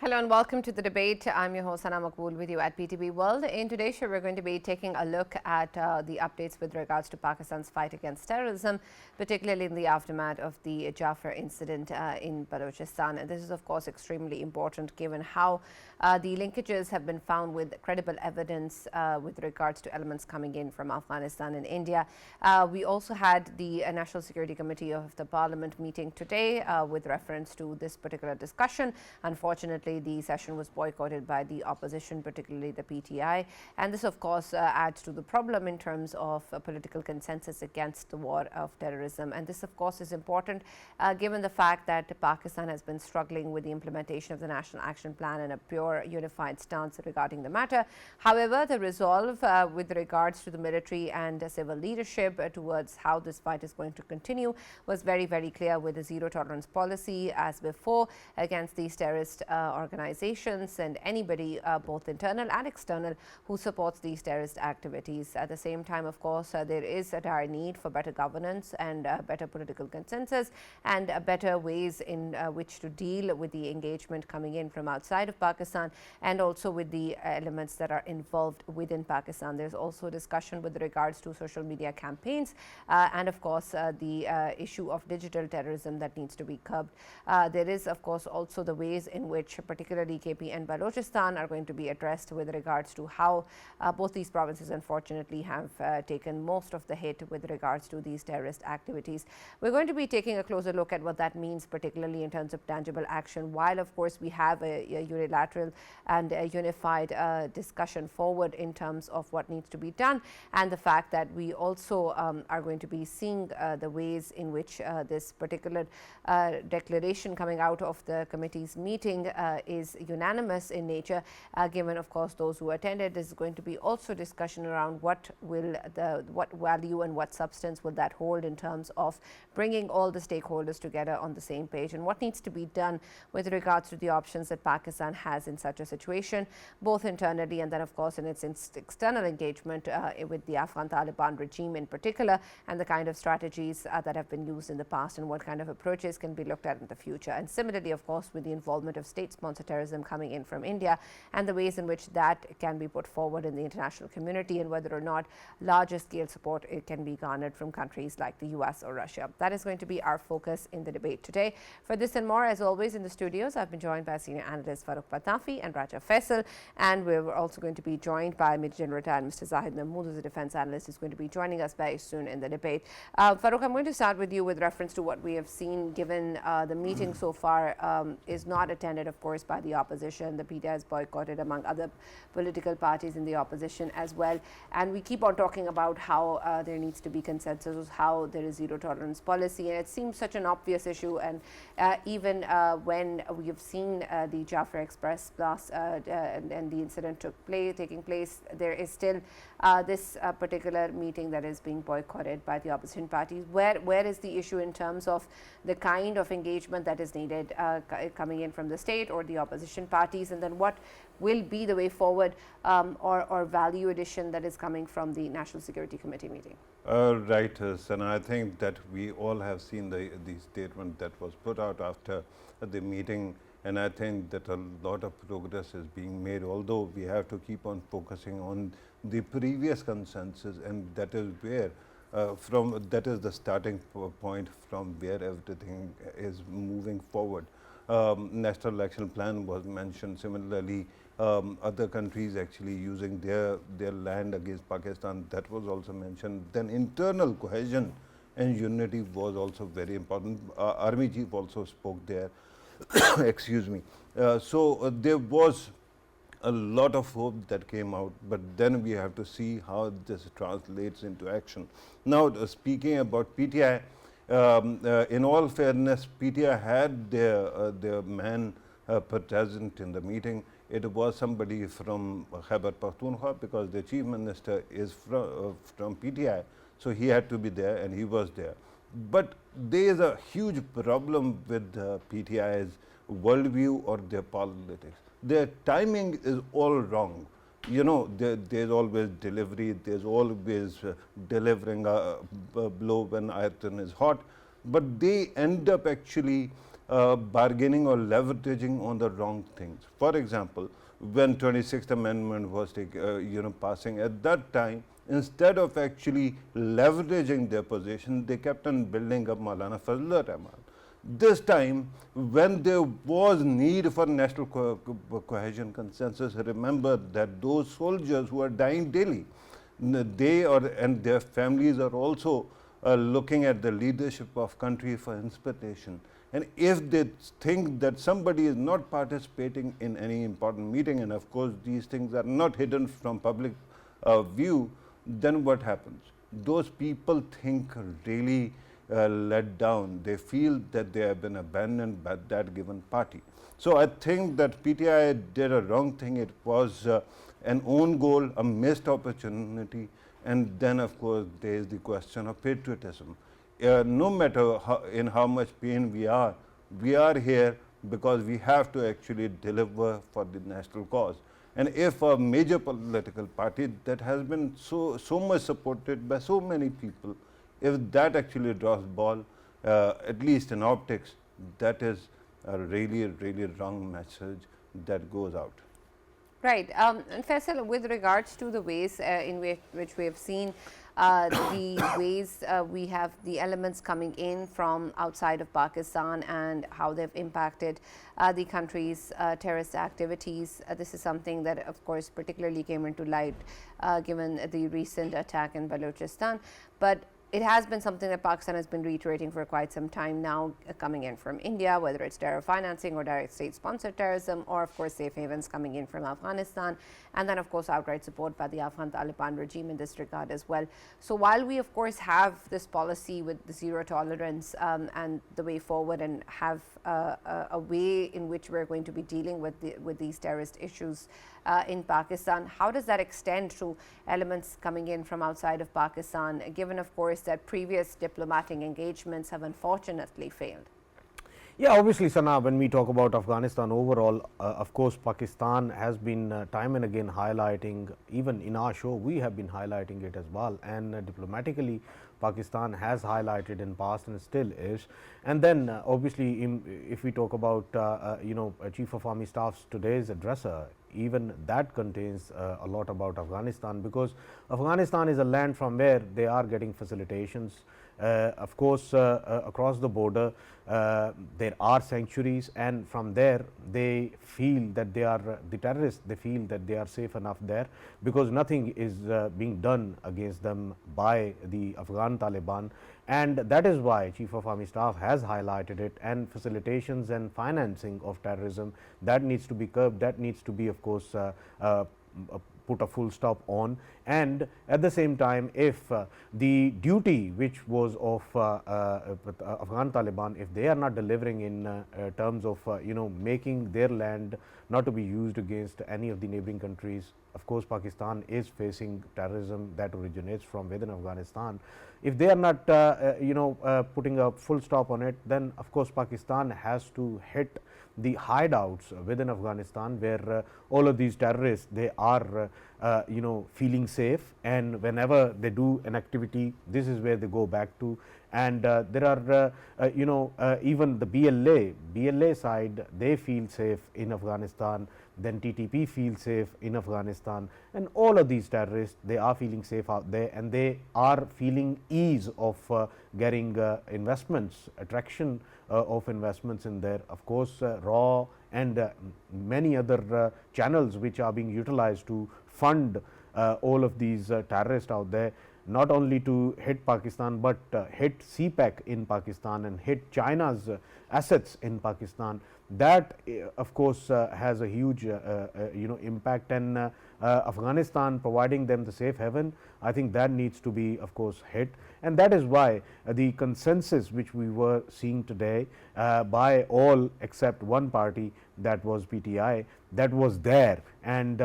Hello and welcome to the debate. I'm your host, Maqbool, with you at PTV World. In today's show, we're going to be taking a look at the updates with regards to Pakistan's fight against terrorism, particularly in the aftermath of the Jaffer incident in Balochistan. And this is, of course, extremely important given how the linkages have been found with credible evidence with regards to elements coming in from Afghanistan and India. We also had the National Security Committee of the Parliament meeting today with reference to this particular discussion. Unfortunately, the session was boycotted by the opposition, particularly the PTI. And this, of course, adds to the problem in terms of political consensus against the war of terrorism. And this, of course, is important given the fact that Pakistan has been struggling with the implementation of the National Action Plan and a pure unified stance regarding the matter. However, the resolve with regards to the military and civil leadership towards how this fight is going to continue was very, very clear with the zero tolerance policy as before against these terrorist organizations and anybody, both internal and external, who supports these terrorist activities. At the same time, of course, there is a dire need for better governance and better political consensus and better ways in which to deal with the engagement coming in from outside of Pakistan and also with the elements that are involved within Pakistan. There's also discussion with regards to social media campaigns and, of course, the issue of digital terrorism that needs to be curbed. There is, of course, also the ways in which particularly KP and Balochistan are going to be addressed with regards to how both these provinces unfortunately have taken most of the hit with regards to these terrorist activities. We're going to be taking a closer look at what that means, particularly in terms of tangible action, while of course we have a unilateral and a unified discussion forward in terms of what needs to be done, and the fact that we also are going to be seeing the ways in which this particular declaration coming out of the committee's meeting is unanimous in nature, given of course those who attended. There's going to be also discussion around what value and what substance will that hold in terms of bringing all the stakeholders together on the same page, and what needs to be done with regards to the options that Pakistan has in such a situation, both internally and then of course in its external engagement with the Afghan Taliban regime in particular, and the kind of strategies that have been used in the past and what kind of approaches can be looked at in the future. And similarly, of course, with the involvement of state-sponsored terrorism coming in from India and the ways in which that can be put forward in the international community, and whether or not larger scale support can be garnered from countries like the US or Russia. That is going to be our focus in the debate today. For this and more, as always, in the studios, I've been joined by senior analyst Farrukh Pitafi and Raja Faisal, and we're also going to be joined by Major General retired Mr. Zahid, who's a defense analyst, is going to be joining us very soon in the debate. Farrukh, I'm going to start with you with reference to what we have seen, given the meeting so far is not attended, of course, by the opposition. The PTA is boycotted, among other political parties in the opposition as well. And we keep on talking about how there needs to be consensus, how there is zero tolerance policy. And it seems such an obvious issue. And even when we have seen the Jaffer Express blast and the incident taking place, there is still this particular meeting that is being boycotted by the opposition parties. Where is the issue in terms of the kind of engagement that is needed coming in from the state or the opposition parties, and then what will be the way forward or value addition that is coming from the National Security Committee meeting? Right, Sana. I think that we all have seen the statement that was put out after the meeting, and I think that a lot of progress is being made, although we have to keep on focusing on the previous consensus, and that is where that is the starting point from where everything is moving forward. National Action Plan was mentioned. Similarly, other countries actually using their land against Pakistan, that was also mentioned. Then internal cohesion and unity was also very important. Army chief also spoke there. Excuse me. So there was a lot of hope that came out, but then we have to see how this translates into action. Now, speaking about PTI, in all fairness, PTI had their man present in the meeting. It was somebody from Khyber Pakhtunkhwa, because the chief minister is from PTI, so he had to be there, and he was there. But there is a huge problem with PTI's worldview or their politics. Their timing is all wrong. You know, there's always delivery, there's always delivering a blow when iron is hot, but they end up actually bargaining or leveraging on the wrong things. For example, when 26th Amendment was passing at that time, instead of actually leveraging their position, they kept on building up Maulana Fazlur Rahman. This time, when there was need for national cohesion consensus, remember that those soldiers who are dying daily, they and their families are also looking at the leadership of country for inspiration. And if they think that somebody is not participating in any important meeting, and of course these things are not hidden from public view, then what happens? Those people think really let down. They feel that they have been abandoned by that given party. So I think that PTI did a wrong thing. It was an own goal, a missed opportunity, and then of course there is the question of patriotism. No matter in how much pain we are here because we have to actually deliver for the national cause. And if a major political party that has been so much supported by so many people, if that actually drops ball, at least in optics, that is a really wrong message that goes out. Right. And Faisal, with regards to the ways in which we have seen the ways we have the elements coming in from outside of Pakistan and how they've impacted the country's terrorist activities. This is something that, of course, particularly came into light given the recent attack in Balochistan. But it has been something that Pakistan has been reiterating for quite some time now, coming in from India, whether it's terror financing or direct state-sponsored terrorism, or of course safe havens coming in from Afghanistan, and then of course outright support by the Afghan Taliban regime in this regard as well. So while we of course have this policy with the zero tolerance and the way forward, and have a way in which we're going to be dealing with these terrorist issues in Pakistan, how does that extend to elements coming in from outside of Pakistan, given of course that previous diplomatic engagements have unfortunately failed? Yeah, obviously, Sana, when we talk about Afghanistan overall, of course, Pakistan has been time and again highlighting, even in our show, we have been highlighting it as well. And diplomatically, Pakistan has highlighted in past and still is. And then obviously, if we talk about, Chief of Army Staff's today's addresser, even that contains a lot about Afghanistan, because Afghanistan is a land from where they are getting facilitations. Of course, across the border, there are sanctuaries, and from there they feel that they are the terrorists, they feel that they are safe enough there, because nothing is being done against them by the Afghan Taliban. And that is why Chief of Army Staff has highlighted it, and facilitations and financing of terrorism, that needs to be curbed, that needs to be of course put a full stop on. And at the same time, if the duty which was of Afghan Taliban, if they are not delivering in terms of making their land not to be used against any of the neighboring countries, of course Pakistan is facing terrorism that originates from within Afghanistan. If they are not putting a full stop on it, then of course Pakistan has to hit the hideouts within Afghanistan, where all of these terrorists, they are feeling safe, and whenever they do an activity, this is where they go back to. And there are even the BLA side, they feel safe in Afghanistan, then TTP feels safe in Afghanistan, and all of these terrorists, they are feeling safe out there, and they are feeling ease of getting investments, attraction of investments in there. Of course, raw and many other channels which are being utilized to fund all of these terrorists out there, not only to hit Pakistan, but hit CPEC in Pakistan and hit China's assets in Pakistan. That of course has a huge impact, and Afghanistan providing them the safe haven, I think that needs to be of course hit. And that is why the consensus which we were seeing today by all except one party, that was PTI, that was there. And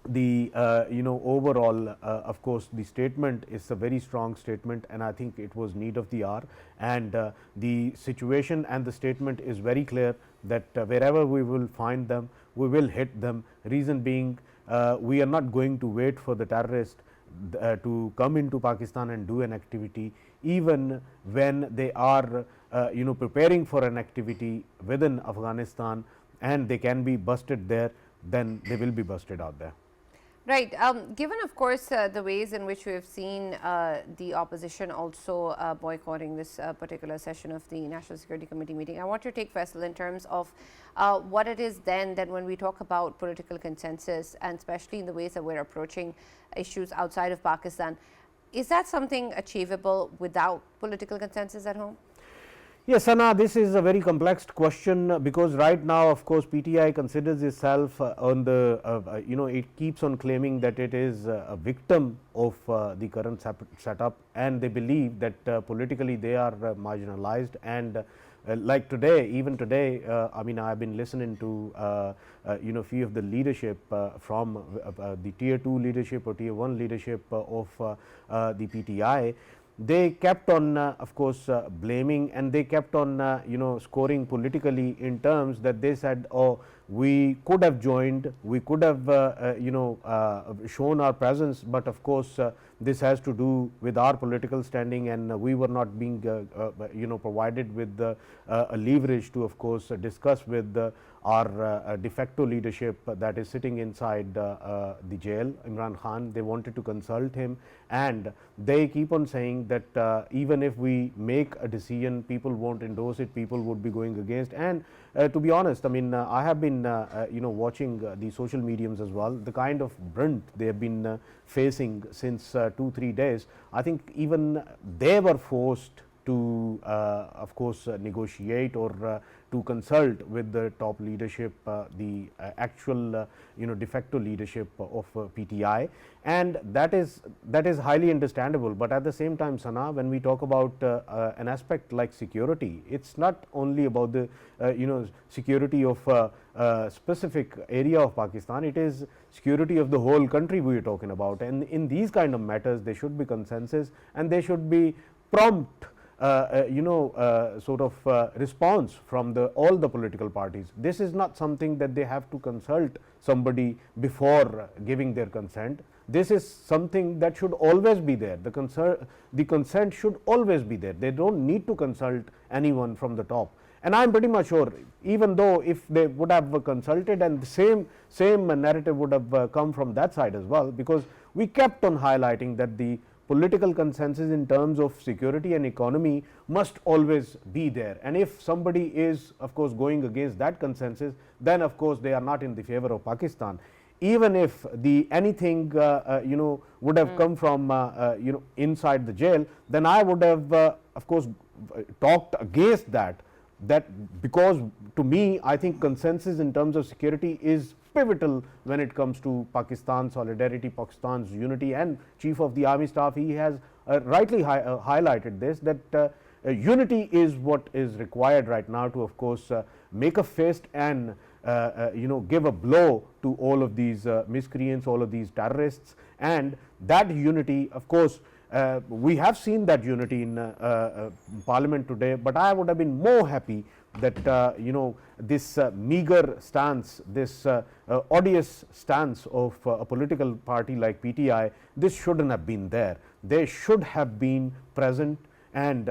the overall of course the statement is a very strong statement, and I think it was need of the hour. And the situation and the statement is very clear that wherever we will find them, we will hit them. Reason being, we are not going to wait for the terrorists to come into Pakistan and do an activity, even when they are preparing for an activity within Afghanistan and they can be busted there, then they will be busted out there. Right. Given, of course, the ways in which we have seen the opposition also boycotting this particular session of the National Security Committee meeting, I want your take, Faisal, in terms of what it is then that when we talk about political consensus, and especially in the ways that we're approaching issues outside of Pakistan, is that something achievable without political consensus at home? Yes, Sana, this is a very complex question because right now, of course, PTI considers itself on the, it keeps on claiming that it is a victim of the current setup, and they believe that politically they are marginalized. And like today, even today, I mean, I have been listening to few of the leadership from the tier 2 leadership or tier 1 leadership of the PTI. They kept on of course blaming, and they kept on scoring politically in terms that they said, oh, we could have joined, we could have shown our presence, but of course this has to do with our political standing, and we were not being provided with a leverage to of course discuss with our de facto leadership that is sitting inside the jail, Imran Khan. They wanted to consult him, and they keep on saying that even if we make a decision, people won't endorse it, people would be going against. And to be honest, I mean, I have been watching the social mediums as well, the kind of brunt they have been facing since 2-3 days. I think even they were forced to of course negotiate or to consult with the top leadership, the actual de facto leadership of PTI, and that is highly understandable. But at the same time, Sana, when we talk about an aspect like security, it's not only about the security of a specific area of Pakistan, it is security of the whole country we are talking about. And in these kind of matters, there should be consensus and there should be prompt sort of response from all the political parties. This is not something that they have to consult somebody before giving their consent. This is something that should always be there. The consent should always be there. They don't need to consult anyone from the top. And I am pretty much sure, even though if they would have consulted, and the same narrative would have come from that side as well, because we kept on highlighting that the political consensus in terms of security and economy must always be there. And if somebody is of course going against that consensus, then of course they are not in the favor of Pakistan. Even if anything would have come from inside the jail, then I would have of course talked against that because to me, I think consensus in terms of security is pivotal when it comes to Pakistan's solidarity, Pakistan's unity. And Chief of the Army Staff, he has rightly highlighted this, that unity is what is required right now to of course make a fist and give a blow to all of these miscreants, all of these terrorists. And that unity, of course, we have seen that unity in Parliament today, but I would have been more happy that this meager stance, this odious stance of a political party like PTI, this shouldn't have been there. They should have been present. And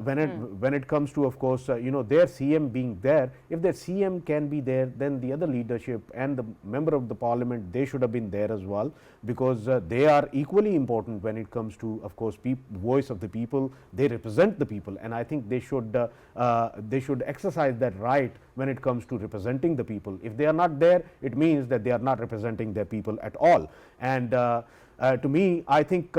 when it comes to of course their CM being there, if their CM can be there, then the other leadership and the member of the parliament, they should have been there as well, because they are equally important when it comes to of course voice of the people. They represent the people, and I think they should exercise that right when it comes to representing the people. If they are not there, it means that they are not representing their people at all. And to me, I think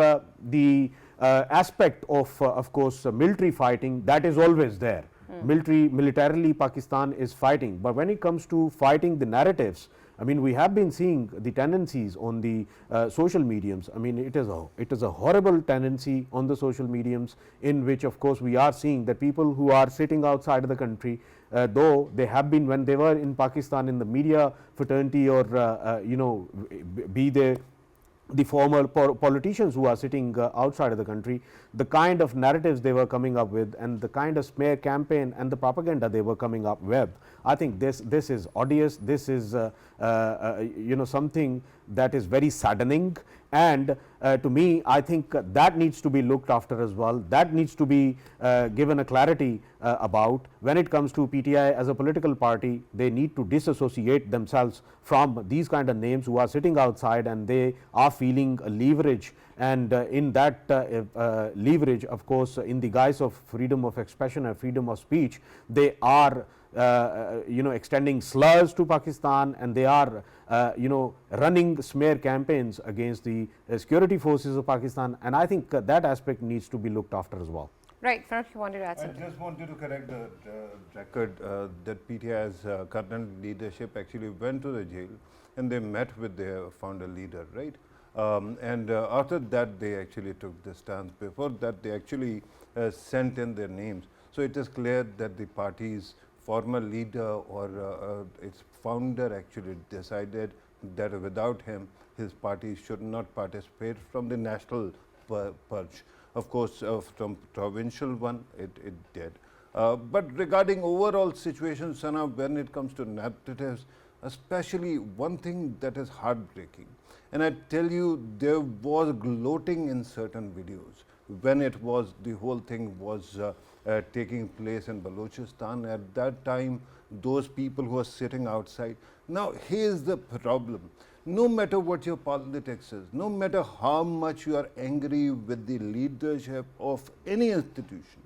the aspect of course military fighting, that is always there. Militarily Pakistan is fighting, but when it comes to fighting the narratives, I mean, we have been seeing the tendencies on the social mediums. I mean, it is a horrible tendency on the social mediums, in which of course we are seeing that people who are sitting outside of the country, though they have been, when they were in Pakistan, in the media fraternity, or be they the former politicians who are sitting outside of the country, the kind of narratives they were coming up with and the kind of smear campaign and the propaganda they were coming up with, I think this is odious. This is something that is very saddening, And to me, I think that needs to be looked after as well. That needs to be given a clarity about. When it comes to PTI as a political party, they need to disassociate themselves from these kind of names who are sitting outside and they are feeling a leverage. And in that leverage, of course, in the guise of freedom of expression and freedom of speech, they are extending slurs to Pakistan, and they are running smear campaigns against the security forces of Pakistan, and I think that aspect needs to be looked after as well. Right, Farrukh, you wanted to add I something? just wanted to correct the record that PTI's current leadership actually went to the jail and they met with their founder leader, right? And after that, they actually took the stance. Before that, they actually sent in their names. So it is clear that the party's former leader or its founder actually decided that without him, his party should not participate from the national purge. Of course, from provincial one, it did. But regarding overall situation, Sana, when it comes to narratives, especially one thing that is heartbreaking, and I tell you, there was gloating in certain videos when it was, the whole thing was taking place in Balochistan. At that time, those people who are sitting outside. Now, here's the problem. No matter what your politics is, no matter how much you are angry with the leadership of any institution,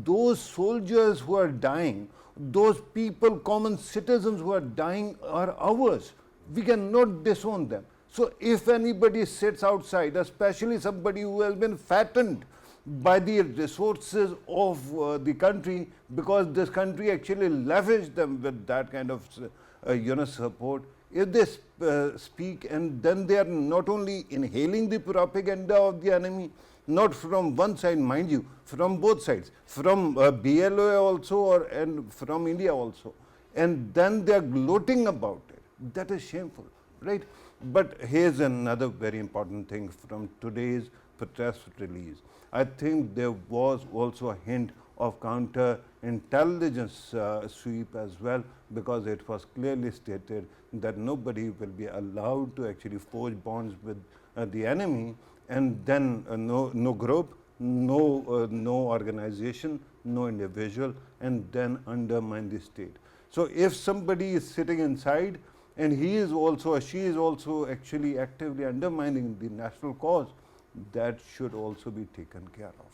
those soldiers who are dying, those people, common citizens who are dying are ours. We cannot disown them. So if anybody sits outside, especially somebody who has been fattened by the resources of the country, because this country actually lavished them with that kind of support, if they speak and then they are not only inhaling the propaganda of the enemy, not from one side, mind you, from both sides, from BLO also and from India also, and then they are gloating about it. That is shameful, right? But here's another very important thing from today's press release. I think there was also a hint of counter-intelligence sweep as well, because it was clearly stated that nobody will be allowed to actually forge bonds with the enemy, and then no group, no organization, no individual, and then undermine the state. So if somebody is sitting inside and he is also or she is also actually actively undermining the national cause, that should also be taken care of.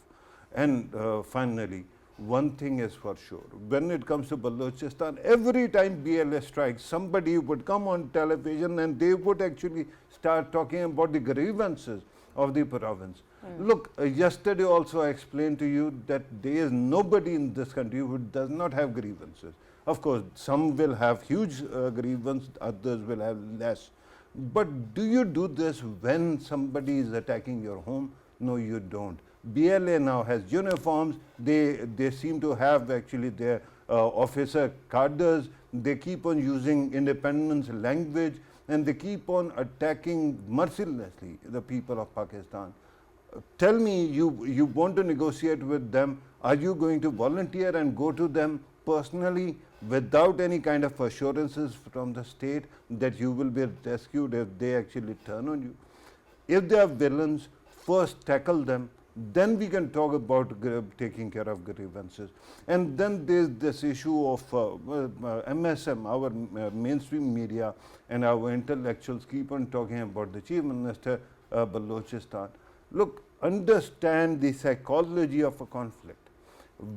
And finally, one thing is for sure, when it comes to Balochistan, every time BLA strikes, somebody would come on television and they would actually start talking about the grievances of the province. Look, yesterday also I explained to you that there is nobody in this country who does not have grievances. Of course, some will have huge grievance, others will have less. But do you do this when somebody is attacking your home? No, you don't. BLA now has uniforms. They seem to have actually their officer cadres. They keep on using independence language, and they keep on attacking mercilessly the people of Pakistan. Tell me, you want to negotiate with them. Are you going to volunteer and go to them personally without any kind of assurances from the state that you will be rescued if they actually turn on you? If they are villains, first tackle them, then we can talk about taking care of grievances. And then there's this issue of MSM, our mainstream media and our intellectuals keep on talking about the Chief Minister Balochistan. Look, understand the psychology of a conflict.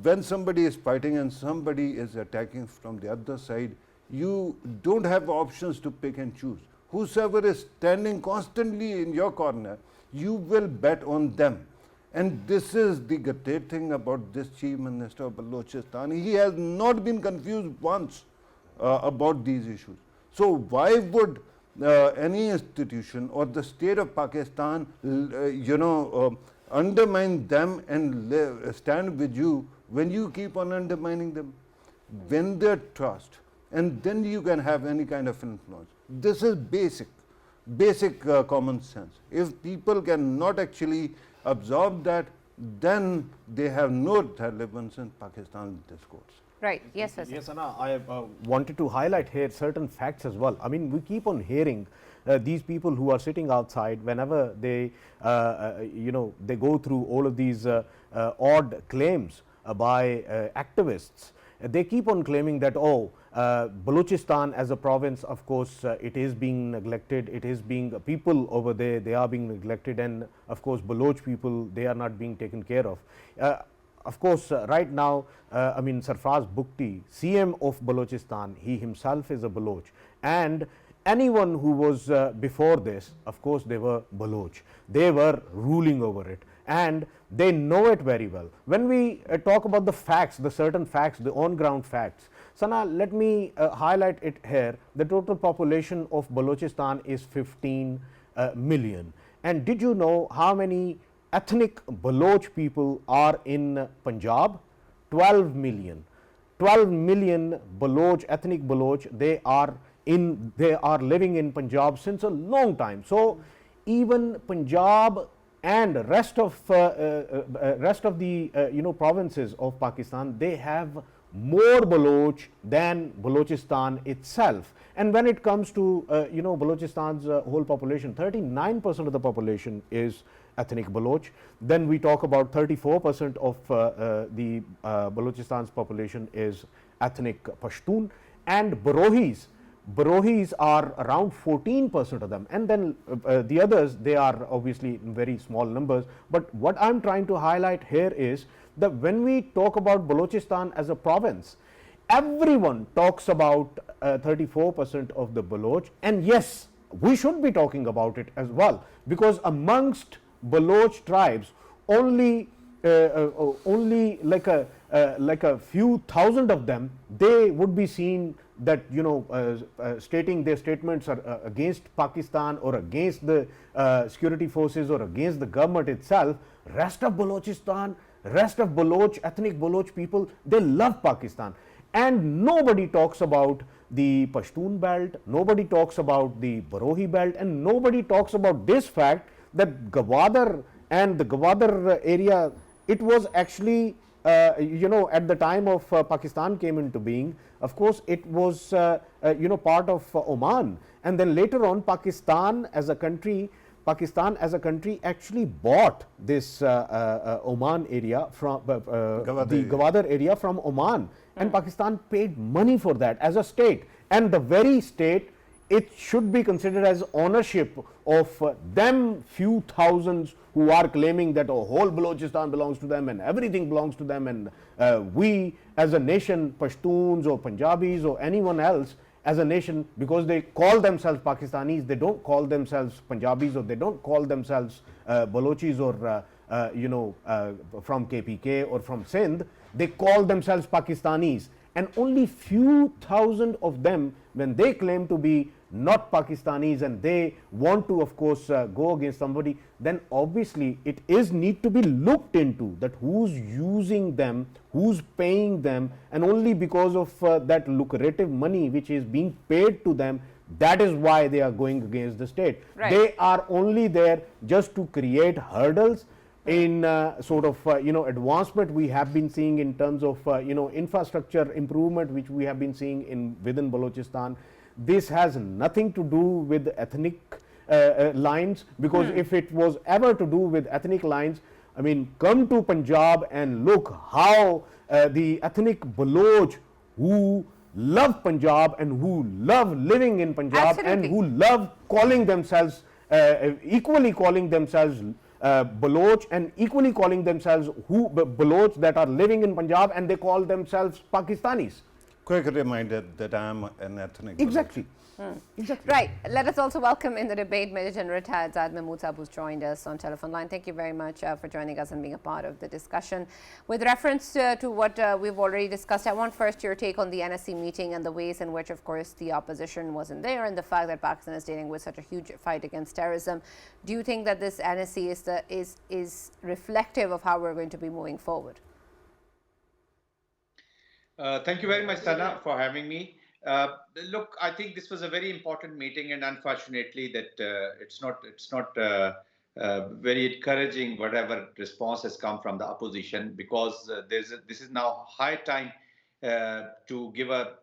When somebody is fighting and somebody is attacking from the other side, you don't have options to pick and choose. Whosoever is standing constantly in your corner, you will bet on them. And this is the great thing about this Chief Minister of Balochistan. He has not been confused once about these issues. So why would any institution or the state of Pakistan, undermine them and stand with you when you keep on undermining them? Win their trust, and then you can have any kind of influence. This is basic common sense. If people cannot actually absorb that, then they have no relevance in Pakistan's discourse. Right. Yes, Faisal. Yes, Anna, I wanted to highlight here certain facts as well. I mean, we keep on hearing these people who are sitting outside whenever they, they go through all of these odd claims by activists. They keep on claiming that, oh, Balochistan as a province, of course, it is being neglected. It is being people over there, they are being neglected, and of course, Baloch people, they are not being taken care of. Of course, right now, I mean, Sarfraz Bukti, CM of Balochistan, he himself is a Baloch, and anyone who was before this, of course, they were Baloch. They were ruling over it, and they know it very well. When we talk about the facts, the certain facts, the on-ground facts, Sana, let me highlight it here. The total population of Balochistan is 15 million. And did you know how many ethnic Baloch people are in Punjab? 12 million. 12 million Baloch, ethnic Baloch, they are living in Punjab since a long time. So even Punjab and rest of the provinces of Pakistan, they have more Baloch than Balochistan itself. And when it comes to Balochistan's whole population, 39% of the population is ethnic Baloch. Then we talk about 34% of the Balochistan's population is ethnic Pashtun, and Barohis are around 14% of them, and then the others, they are obviously in very small numbers. But what I'm trying to highlight here is that when we talk about Balochistan as a province, everyone talks about 34% of the Baloch, and yes, we should be talking about it as well, because amongst Baloch tribes, only like a few thousand of them, they would be seen that stating their statements are against Pakistan or against the security forces or against the government itself. Rest of Balochistan, rest of Baloch, ethnic Baloch people, they love Pakistan, and nobody talks about the Pashtun belt, nobody talks about the Barohi belt, and nobody talks about this fact that Gwadar and the Gwadar area, it was actually at the time of Pakistan came into being, of course, it was part of Oman, and then later on Pakistan as a country actually bought this Oman area from the Gwadar area from Oman, and Pakistan paid money for that as a state, and the very state, it should be considered as ownership of them few thousands who are claiming that a whole Balochistan belongs to them and everything belongs to them, and we as a nation, Pashtuns or Punjabis or anyone else as a nation, because they call themselves Pakistanis, they don't call themselves Punjabis or they don't call themselves Balochis or from KPK or from Sindh, they call themselves Pakistanis, and only few thousand of them, when they claim to be not Pakistanis and they want to, of course, go against somebody, then obviously it is need to be looked into that who's using them, who's paying them, and only because of that lucrative money which is being paid to them, that is why they are going against the state. Right. They are only there just to create hurdles in advancement we have been seeing in terms of infrastructure improvement which we have been seeing in within Balochistan. This has nothing to do with ethnic lines, because if it was ever to do with ethnic lines, I mean, come to Punjab and look how the ethnic Baloch who love Punjab and who love living in Punjab and who love calling themselves equally calling themselves Baloch and equally calling themselves Baloch that are living in Punjab, and they call themselves Pakistanis. Quick reminder that I am an ethnic Exactly. Exactly. Right. Let us also welcome in the debate Major General retired Zahid Mahmood, who's joined us on telephone line. Thank you very much for joining us and being a part of the discussion. With reference to what we've already discussed, I want first your take on the NSC meeting and the ways in which, of course, the opposition wasn't there, and the fact that Pakistan is dealing with such a huge fight against terrorism. Do you think that this NSC is reflective of how we're going to be moving forward? Thank you very much, Sana, for having me. Look, I think this was a very important meeting, and unfortunately, that it's not very encouraging whatever response has come from the opposition, because this is now high time to give a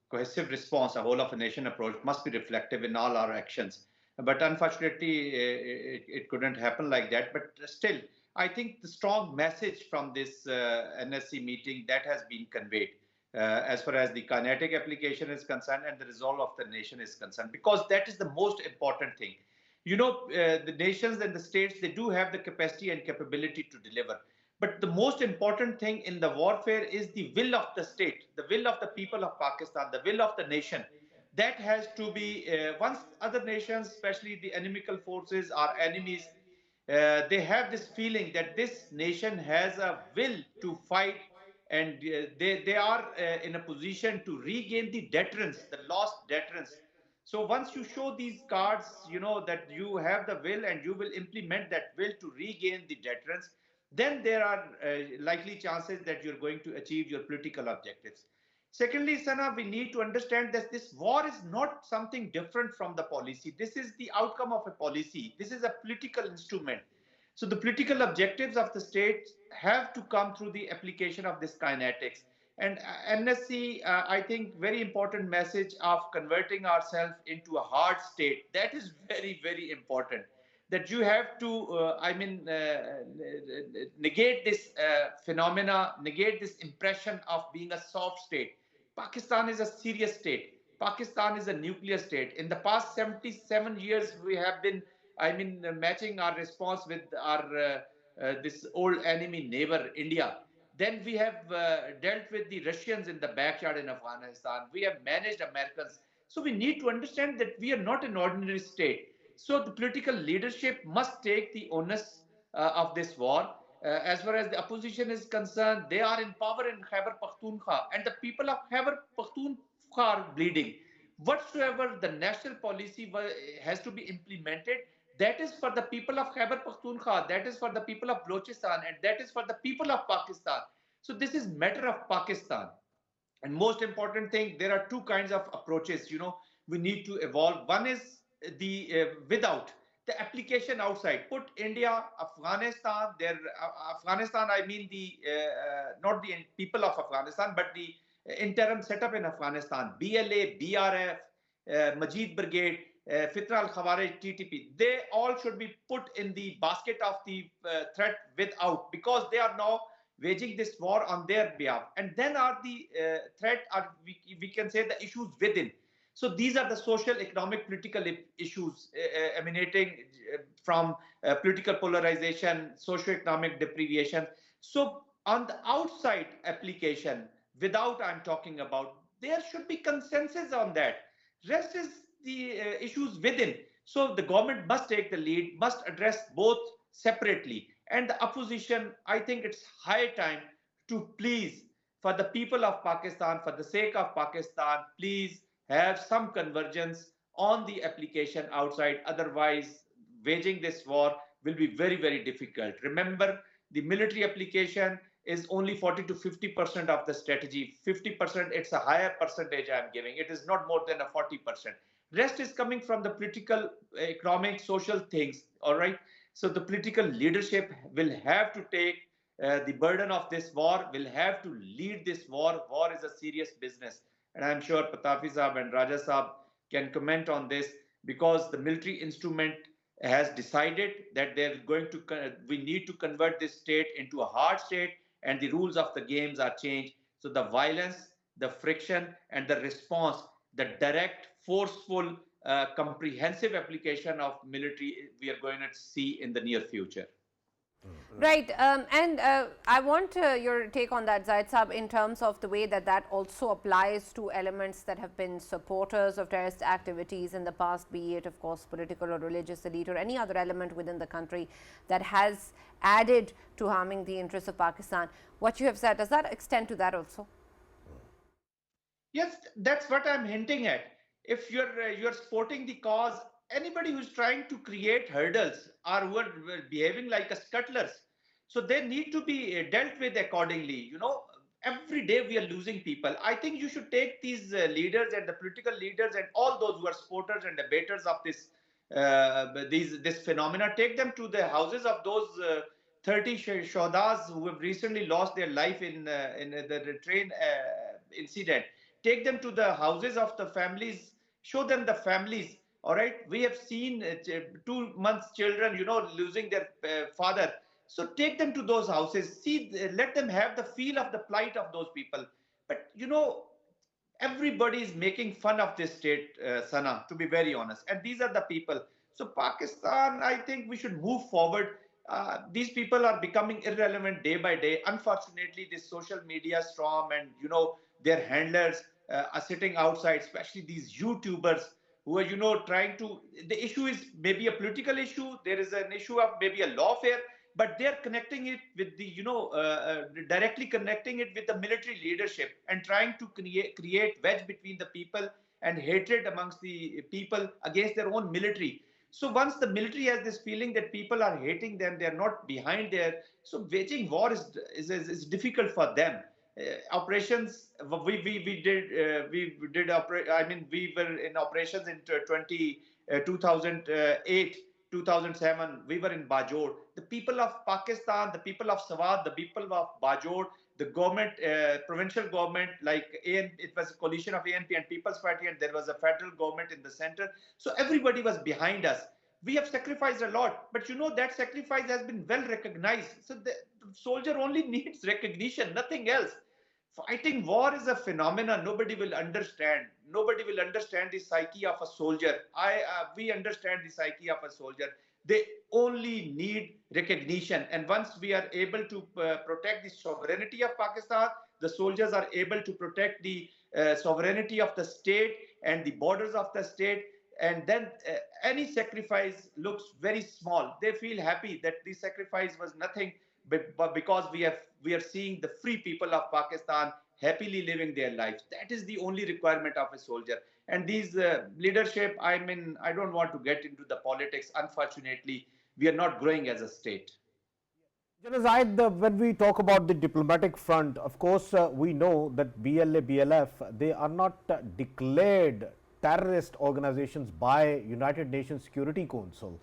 cohesive response, a whole of a nation approach must be reflective in all our actions. But unfortunately, it couldn't happen like that. But still, I think the strong message from this NSC meeting that has been conveyed as far as the kinetic application is concerned and the resolve of the nation is concerned, because that is the most important thing. You know, the nations and the states, they do have the capacity and capability to deliver. But the most important thing in the warfare is the will of the state, the will of the people of Pakistan, the will of the nation. That has to be, once other nations, especially the inimical forces, our enemies, they have this feeling that this nation has a will to fight, and they are in a position to regain the deterrence, the lost deterrence. So once you show these cards, you know that you have the will and you will implement that will to regain the deterrence, then there are likely chances that you're going to achieve your political objectives. Secondly, Sana, we need to understand that this war is not something different from the policy. This is the outcome of a policy. This is a political instrument. So the political objectives of the state have to come through the application of this kinetics. And NSC, I think, very important message of converting ourselves into a hard state. That is very, very important. That you have to, negate this phenomena, negate this impression of being a soft state. Pakistan is a serious state. Pakistan is a nuclear state. In the past 77 years, we have been, matching our response with our this old enemy neighbor, India. Then we have dealt with the Russians in the backyard in Afghanistan. We have managed Americans. So we need to understand that we are not an ordinary state. So the political leadership must take the onus of this war. As far as the opposition is concerned, they are in power in Khyber Pakhtunkhwa, and the people of Khyber Pakhtunkhwa are bleeding. Whatsoever the national policy has to be implemented, that is for the people of Khyber Pakhtunkhwa, that is for the people of Balochistan, and that is for the people of Pakistan. So this is matter of Pakistan. And most important thing, there are two kinds of approaches, we need to evolve. One is the without the application outside. Put India, Afghanistan, Afghanistan, I mean the not the people of Afghanistan, but the interim setup in Afghanistan, BLA, BRF, Majid Brigade, Fitra al-Khawarij, TTP, they all should be put in the basket of the threat without, because they are now waging this war on their behalf. And then are the threat, are we can say the issues within. So these are the social, economic, political issues emanating from political polarization, socio-economic deprivation. So on the outside application, without I'm talking about, there should be consensus on that. Rest is the issues within. So the government must take the lead, must address both separately. And the opposition, I think it's high time to please, for the people of Pakistan, for the sake of Pakistan, please have some convergence on the application outside. Otherwise, waging this war will be very, very difficult. Remember, the military application is only 40 to 50% of the strategy. 50%, it's a higher percentage I'm giving. It is not more than a 40%. Rest is coming from the political, economic, social things, all right? So the political leadership will have to take the burden of this war, will have to lead this war. War is a serious business. And I'm sure Pitafi Saab and Raja Saab can comment on this, because the military instrument has decided that we need to convert this state into a hard state, and the rules of the games are changed. So the violence, the friction, and the response, the direct, forceful, comprehensive application of military, we are going to see in the near future. Right, and I want your take on that, Zahid Saab, in terms of the way that also applies to elements that have been supporters of terrorist activities in the past, be it, of course, political or religious elite or any other element within the country that has added to harming the interests of Pakistan. What you have said, does that extend to that also? Yes, that's what I'm hinting at. If you're supporting the cause, anybody who's trying to create hurdles or who are behaving like a scuttlers, so they need to be dealt with accordingly. Every day we are losing people. I think you should take these leaders and the political leaders and all those who are supporters and debaters of this phenomena, take them to the houses of those 30 shodas who have recently lost their life in the train incident. Take them to the houses of the families, show them the families. All right, we have seen 2 months children, losing their father. So take them to those houses, see, let them have the feel of the plight of those people. But everybody is making fun of this state, Sana, to be very honest. And these are the people. So Pakistan, I think we should move forward. These people are becoming irrelevant day by day. Unfortunately, this social media storm and their handlers are sitting outside, especially these YouTubers who are trying to. The issue is maybe a political issue. There is an issue of maybe a lawfare, but they're connecting it with the directly connecting it with the military leadership and trying to create wedge between the people and hatred amongst the people against their own military. So once the military has this feeling that people are hating them, they're not behind there, so waging war is difficult for them. Operations I mean, we were in operations in 2008, 2007. We were in Bajor. The people of Pakistan, the people of Swat, the people of Bajor, the government, provincial government, like it was a coalition of ANP and People's Party, and there was a federal government in the center. So everybody was behind us. We have sacrificed a lot, but that sacrifice has been well recognized. So the soldier only needs recognition, nothing else. Fighting war is a phenomenon nobody will understand. Nobody will understand the psyche of a soldier. We understand the psyche of a soldier. They only need recognition, and once we are able to protect the sovereignty of Pakistan, the soldiers are able to protect the sovereignty of the state and the borders of the state. And then any sacrifice looks very small. They feel happy that the sacrifice was nothing, but because we are seeing the free people of Pakistan happily living their lives. That is the only requirement of a soldier. And these leadership, I mean, I don't want to get into the politics. Unfortunately, we are not growing as a state. Zahid, when we talk about the diplomatic front, of course, we know that BLA, BLF, they are not declared terrorist organizations by United Nations Security Council.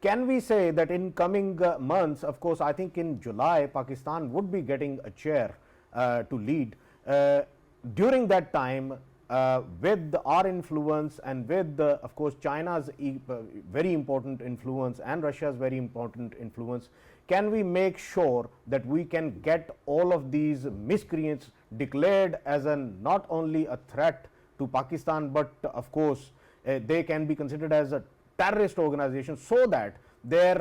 Can we say that in coming months, of course, I think in July, Pakistan would be getting a chair to lead. During that time, with our influence and with, of course, China's very important influence and Russia's very important influence, can we make sure that we can get all of these miscreants declared as not only a threat to Pakistan, but of course, they can be considered as a terrorist organization, so that their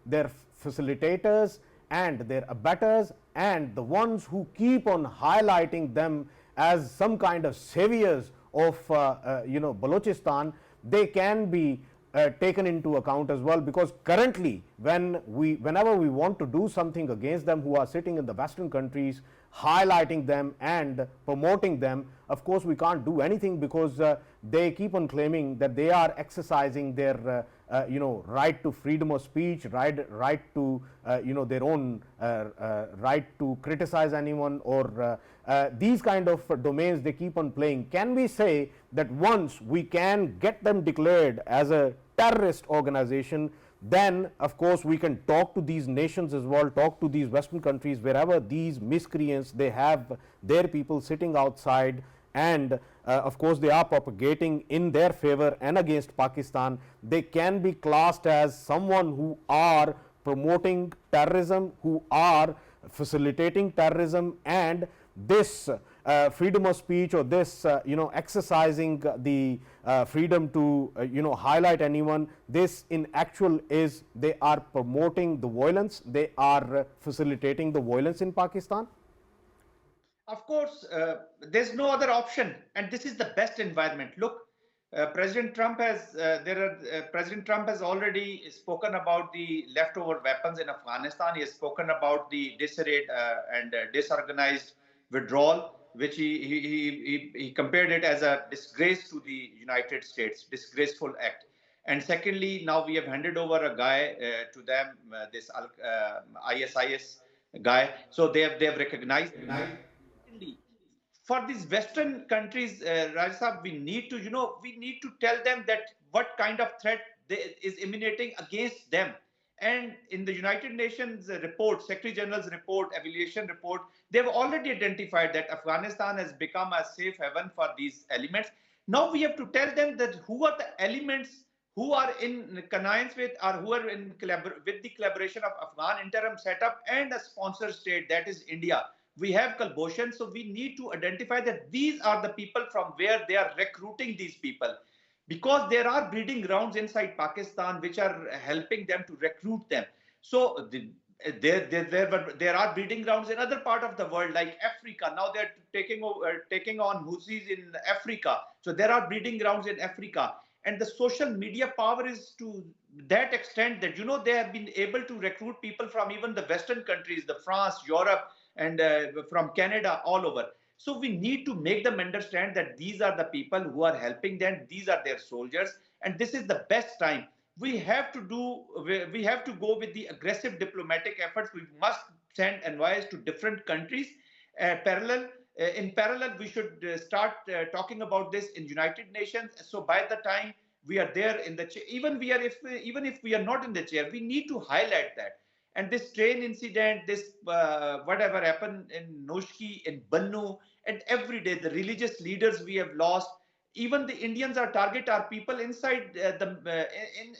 their facilitators and their abettors and the ones who keep on highlighting them as some kind of saviors of Balochistan, they can be taken into account as well, because currently whenever we want to do something against them who are sitting in the Western countries, highlighting them and promoting them, of course we can't do anything, because they keep on claiming that they are exercising their right to freedom of speech, right to their own right to criticize anyone, or these kind of domains they keep on playing. Can we say that once we can get them declared as a terrorist organization, then of course we can talk to these nations as well, talk to these Western countries, wherever these miscreants, they have their people sitting outside, and of course they are propagating in their favor and against Pakistan, they can be classed as someone who are promoting terrorism, who are facilitating terrorism, and this freedom of speech, or this exercising the freedom to highlight anyone, this in actual is they are promoting the violence, they are facilitating the violence in Pakistan. Of course, there's no other option, and this is the best environment. Look, President Trump has already spoken about the leftover weapons in Afghanistan. He has spoken about the disarray and disorganized withdrawal, which he compared it as a disgrace to the United States, disgraceful act. And secondly, now we have handed over a guy to them, this ISIS guy. So they have recognized. For these Western countries, Raj we need to, we need to tell them that what kind of threat is emanating against them. And in the United Nations report, Secretary General's report, evaluation report, they've already identified that Afghanistan has become a safe haven for these elements. Now we have to tell them that who are the elements who are in connivance with, or who are in with the collaboration of Afghan interim setup and a sponsor state, that is India. We have Kalboshan, so we need to identify that these are the people from where they are recruiting these people, because there are breeding grounds inside Pakistan which are helping them to recruit them. So there are breeding grounds in other part of the world like Africa. Now they're taking on Houthis in Africa. So there are breeding grounds in Africa. And the social media power is to that extent that, they have been able to recruit people from even the Western countries, the France, Europe, and from Canada, all over. So we need to make them understand that these are the people who are helping them. These are their soldiers. And this is the best time. We have to go with the aggressive diplomatic efforts. We must send envoys to different countries. In parallel, we should start talking about this in United Nations. So by the time we are there in the chair, even if we are not in the chair, we need to highlight that. And this train incident, this whatever happened in Noshki, in Bannu, and every day the religious leaders we have lost. Even the Indians are target our people inside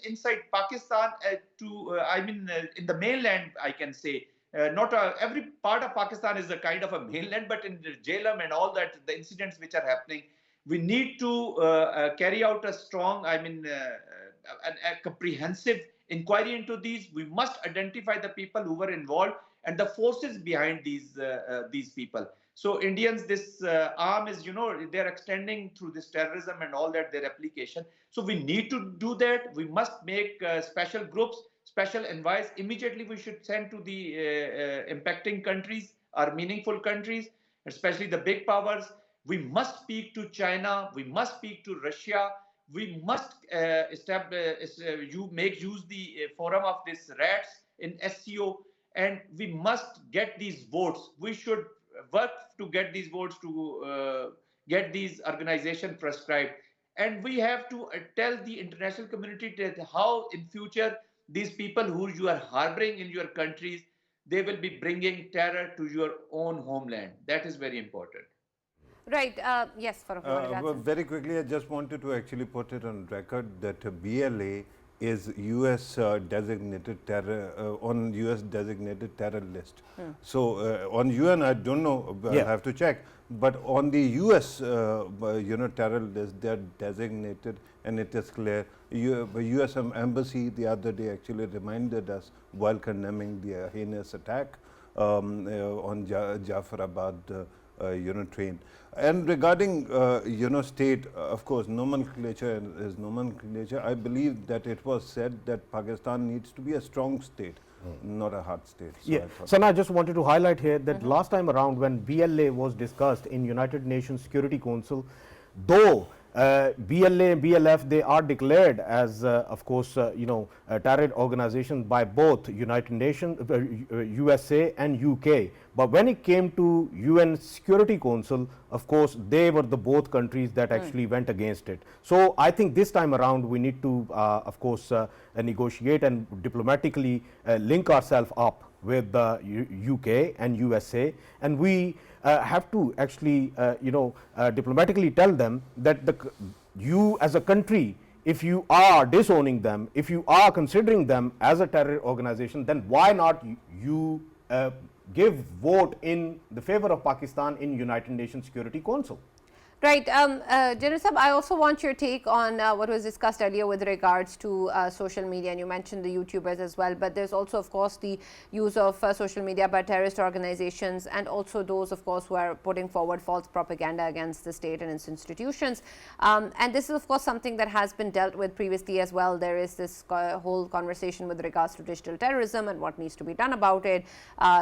inside Pakistan in the mainland, I can say. Not every part of Pakistan is a kind of a mainland, but in Jhelum and all that, the incidents which are happening, we need to carry out a strong, a comprehensive inquiry into these. We must identify the people who were involved and the forces behind these people. So Indians, this arm is, they're extending through this terrorism and all that, their application. So we need to do that. We must make special groups, special envoys. Immediately we should send to the impacting countries or meaningful countries, especially the big powers. We must speak to China. We must speak to Russia. We must use the forum of this RATS in SCO, and we must get these votes. We should work to get these votes, to get these organizations prescribed. And we have to tell the international community that how in future these people who you are harboring in your countries, they will be bringing terror to your own homeland. That is very important. Right. Yes, Farrukh, you wanted to add Well, something? very quickly, I just wanted to actually put it on record that BLA is US designated terror on US designated terror list. So on UN, I don't know. I'll have to check. But on the US, terror list, they are designated, and it is clear. US embassy the other day actually reminded us while condemning the heinous attack on Jafarabad. Train. And regarding, state, of course, nomenclature is nomenclature. I believe that it was said that Pakistan needs to be a strong state, not a hard state. So Yeah, Sana, I just wanted to highlight here that last time around when BLA was discussed in United Nations Security Council, though BLA and BLF, they are declared as, of course, terror organizations by both United Nations, USA and UK. But when it came to UN Security Council, of course, they were the both countries that actually went against it. So I think this time around we need to, of course, negotiate and diplomatically link ourselves up with the UK and USA, and we have to actually, diplomatically tell them that you as a country, if you are disowning them, if you are considering them as a terror organization, then why not you give vote in the favor of Pakistan in United Nations Security Council? Right. General Sahab, I also want your take on what was discussed earlier with regards to social media, and you mentioned the YouTubers as well, but there's also, of course, the use of social media by terrorist organizations, and also those, of course, who are putting forward false propaganda against the state and its institutions. And this is, of course, something that has been dealt with previously as well. There is this whole conversation with regards to digital terrorism and what needs to be done about it.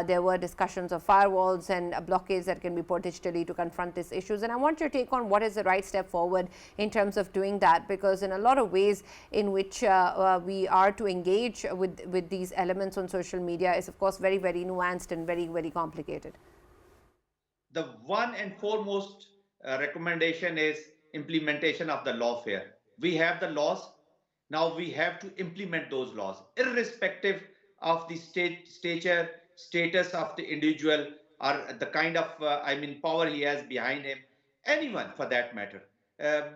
There were discussions of firewalls and blockades that can be put digitally to confront these issues. And I want your take on what is the right step forward in terms of doing that, because in a lot of ways in which we are to engage with these elements on social media is, of course, very, very nuanced and very, very complicated. The one and foremost recommendation is implementation of the lawfare. We have the laws. Now we have to implement those laws, irrespective of the stature, status of the individual, or the kind of, power he has behind him, anyone for that matter.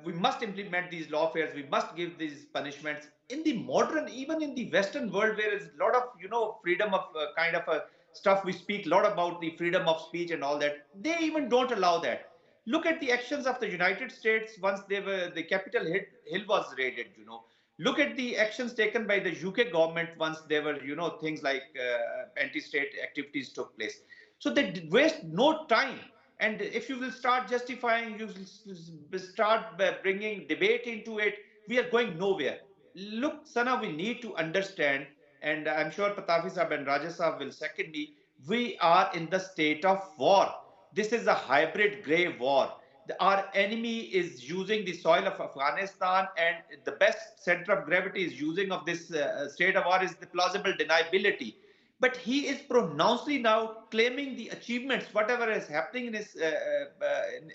We must implement these lawfares. We must give these punishments. In the modern, even in the Western world, where is a lot of freedom of kind of a stuff. We speak a lot about the freedom of speech and all that. They even don't allow that. Look at the actions of the United States once the Capitol Hill was raided. Look at the actions taken by the UK government once there were, things like anti-state activities took place. So they waste no time. And if you will start justifying, you will start bringing debate into it, we are going nowhere. Look, Sana, we need to understand, and I'm sure Pitafi Sahab and Raja Sahab will second me, we are in the state of war. This is a hybrid grey war. Our enemy is using the soil of Afghanistan, and the best center of gravity is using of this state of war is the plausible deniability. But he is pronouncedly now claiming the achievements, whatever is happening in his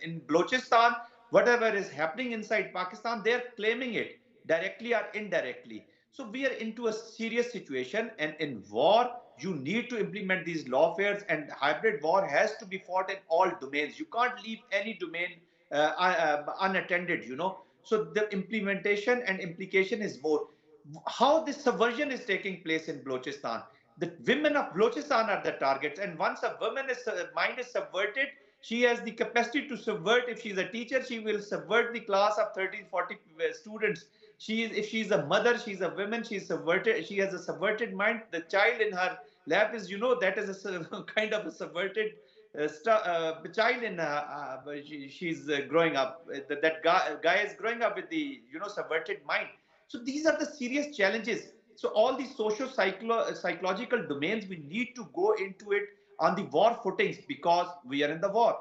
in Balochistan, whatever is happening inside Pakistan, they are claiming it directly or indirectly. So we are into a serious situation, and in war, you need to implement these lawfares, and hybrid war has to be fought in all domains. You can't leave any domain unattended. So the implementation and implication is more. How this subversion is taking place in Balochistan. The women of Balochistan are the targets, and once a woman's mind is subverted, she has the capacity to subvert. If she's a teacher, she will subvert the class of 30, 40 students. If she's a mother, she's a woman, she's subverted. She has a subverted mind. The child in her lap is, that is a kind of a subverted child in she's growing up. That guy is growing up with the subverted mind. So these are the serious challenges. So all the psychological domains, we need to go into it on the war footings, because we are in the war.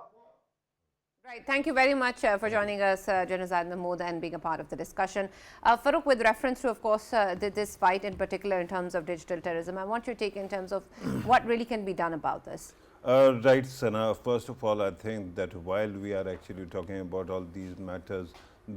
Right. Thank you very much for joining us, General Zahid Mahmood, and being a part of the discussion. Farrukh, with reference to, of course, this fight in particular in terms of digital terrorism, I want your take in terms of what really can be done about this. Right, Sana. First of all, I think that while we are actually talking about all these matters,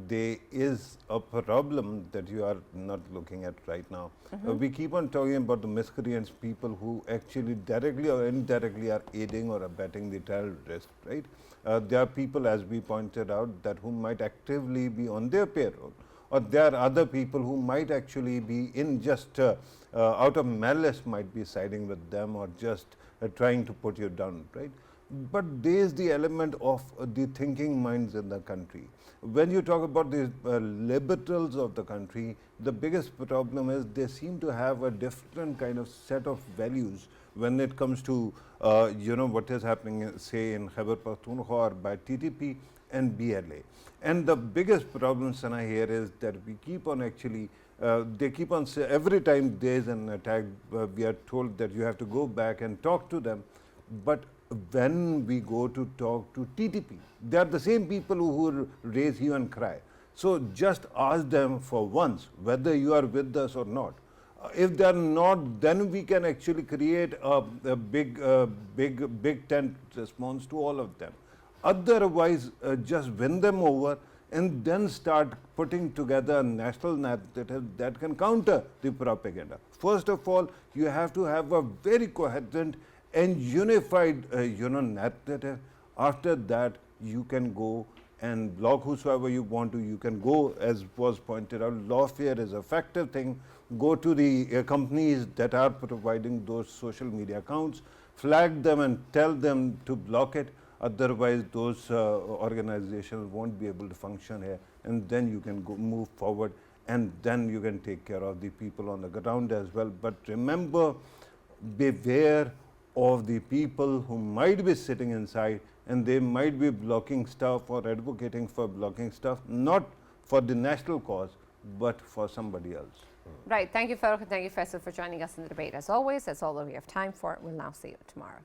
there is a problem that you are not looking at right now. We keep on talking about the miscreants, people who actually directly or indirectly are aiding or abetting the terrorist, right? There are people, as we pointed out, that who might actively be on their payroll, or there are other people who might actually be in just out of malice, might be siding with them, or just trying to put you down, right? But there is the element of the thinking minds in the country. When you talk about the liberals of the country, the biggest problem is they seem to have a different kind of set of values when it comes to what is happening, say, in Khyber Pakhtunkhwa or by TTP and BLA. And the biggest problem, Sana, here is that we keep on actually they keep on every time there is an attack, we are told that you have to go back and talk to them. But when we go to talk to TTP, they are the same people who raise hue and cry. So just ask them for once whether you are with us or not. If they are not, then we can actually create a big tent response to all of them. Otherwise, just win them over and then start putting together a national narrative that can counter the propaganda. First of all, you have to have a very coherent and unified narrative. After that, you can go and block whosoever you want to. You can go, as was pointed out, lawfare is a effective thing. Go to the companies that are providing those social media accounts, flag them and tell them to block it. Otherwise, those organizations won't be able to function here, and then you can move forward, and then you can take care of the people on the ground as well. But remember, beware of the people who might be sitting inside, and they might be blocking stuff or advocating for blocking stuff, not for the national cause, but for somebody else. Right. Thank you, Farrukh, and thank you, Faisal, for joining us in the debate. As always, that's all that we have time for. We'll now see you tomorrow.